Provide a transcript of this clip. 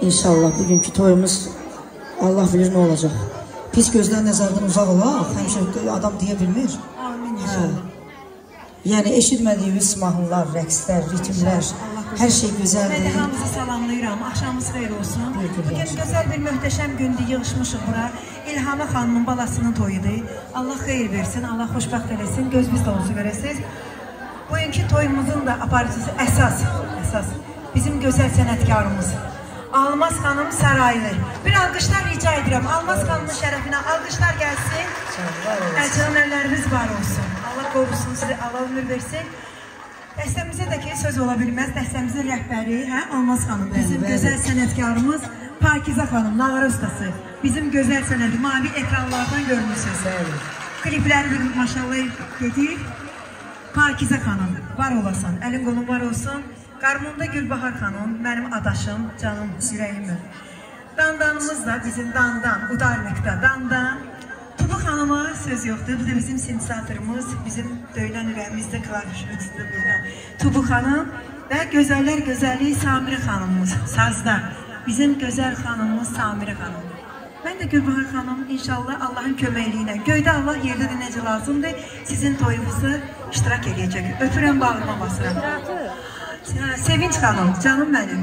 İnşallah bugünkü toyumuz Allah bilir ne olacak. Pis gözler nəzərdən uzaq olaq, həmişə adam deyə bilmir. Amin inşallah. Yəni eşitmədiyimiz mahnılar, rəqslər, ritmlər, hər şey gözəldir. Mən də hamınızı salamlayıram. Axşamınız xeyir olsun. Bugün gözəl bir möhtəşəm gündür, yığışmışıq bura. İlhamə xanımın balasının toyudur. Allah xeyir versin, Allah xoşbəxt eləsin, gözünüz dolusu verəsiniz. Bugünkü toyumuzun da aparıcısı əsas bizim gözəl sənətkarımız Almaz xanım Saraylı. Bir alqışlar rica edirəm. Almaz xanımın şərəfinə alqışlar gəlsin. Əlçənin əlləriniz var olsun. Allah qorusun sizi, Allah ömür versin. Dəstəmizə də ki söz ola bilməz. Dəstəmizin rəhbəri Almaz xanım. Bizim gözəl sənətkarımız Pakizə xanım, nağara ustası. Bizim gözəl sənəti mavi ekranlardan görmüşsünüz. Klipləri maşallah gedir. Pakizə xanım, var olasan, əlin qolun var olsun. Qarmunda Gülbahar xanım, mənim adaşım, canım, ürəyimdir. Dandanımız da bizim dandan, udarlıqda dandan. Tubu xanıma söz yoxdur, bu da bizim sinsatorımız, bizim döylən ürəyimizdə klavişimizdir burada. Tubu xanım və gözəllər gözəli Samiri xanımımız, sazda. Bizim gözəl xanımımız Samiri xanım. Mən də Gülbahar xanım, inşallah Allahın köməkliyinə, göydə Allah yerdə də necə lazımdır, sizin toyumuzu iştirak edəcək. Öpürəm, bağırma basıram. Sevinç xanım, canım mənim.